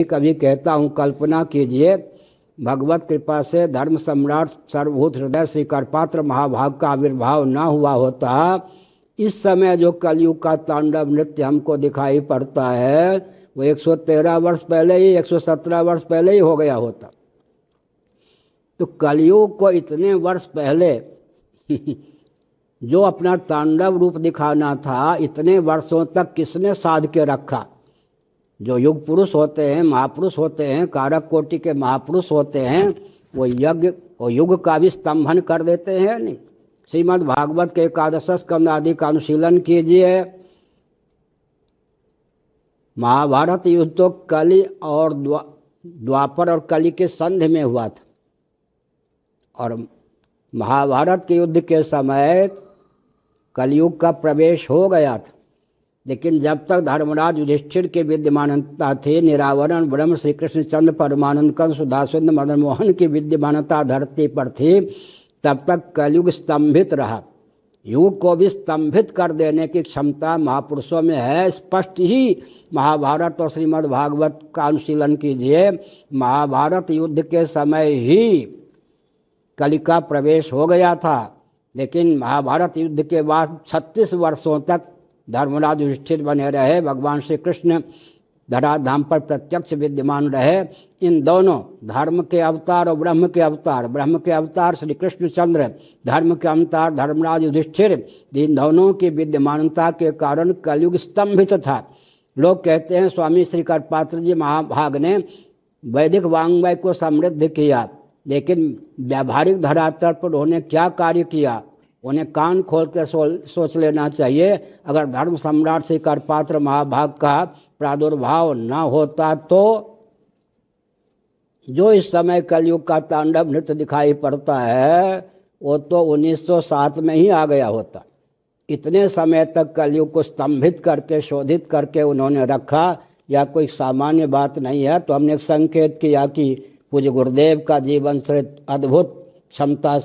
कभी कहता हूँ, कल्पना कीजिए भगवत कृपा से धर्म सम्राट सर्वभूत हृदय श्री करपात्र महाभाग का आविर्भाव ना हुआ होता, इस समय जो कलयुग का तांडव नृत्य हमको दिखाई पड़ता है वो 113 वर्ष पहले ही 117 वर्ष पहले ही हो गया होता। तो कलयुग को इतने वर्ष पहले जो अपना तांडव रूप दिखाना था, इतने वर्षों तक किसने साध के रखा? जो युग पुरुष होते हैं, महापुरुष होते हैं, कारक कोटि के महापुरुष होते हैं, वो यज्ञ और युग का भी स्तंभन कर देते हैं। नहीं, श्रीमद् भागवत के एकादश स्कंद आदि का अनुशीलन कीजिए। महाभारत युद्ध तो कलि और द्वापर और कलि के संधि में हुआ था, और महाभारत के युद्ध के समय कलयुग का प्रवेश हो गया था। लेकिन जब तक धर्मराज युधिष्ठिर के विद्यमानता थी, निरावरण ब्रह्म श्री कृष्णचंद्र परमानंद कंस सुधासुंद मदन मोहन की विद्यमानता धरती पर थी, तब तक कलयुग स्तंभित रहा। युग को भी स्तंभित कर देने की क्षमता महापुरुषों में है। स्पष्ट ही महाभारत और श्रीमद् भागवत का अनुशीलन कीजिए। महाभारत युद्ध के समय ही कलि का प्रवेश हो गया था, लेकिन महाभारत युद्ध के बाद 36 वर्षों तक धर्मराज युधिष्ठिर बने रहे, भगवान श्री कृष्ण धराधाम पर प्रत्यक्ष विद्यमान रहे। इन दोनों धर्म के अवतार और ब्रह्म के अवतार, ब्रह्म के अवतार श्री कृष्णचंद्र, धर्म के अवतार धर्मराज युधिष्ठिर, इन दोनों की विद्यमानता के कारण कलयुग स्तंभित था। लोग कहते हैं स्वामी श्री करपात्र जी महाभाग ने वैदिक वाङ्मय को समृद्ध किया, लेकिन व्यावहारिक धरातल पर उन्होंने क्या कार्य किया? उन्हें कान खोल कर सोच लेना चाहिए। अगर धर्म सम्राट श्री करपात्र महाभाग का प्रादुर्भाव न होता तो जो इस समय कलयुग का तांडव नृत्य दिखाई पड़ता है वो तो 1907 में ही आ गया होता। इतने समय तक कलयुग को स्तंभित करके शोधित करके उन्होंने रखा, या कोई सामान्य बात नहीं है। तो हमने एक संकेत किया कि पूज्य गुरुदेव का जीवन चरित्र अद्भुत क्षमता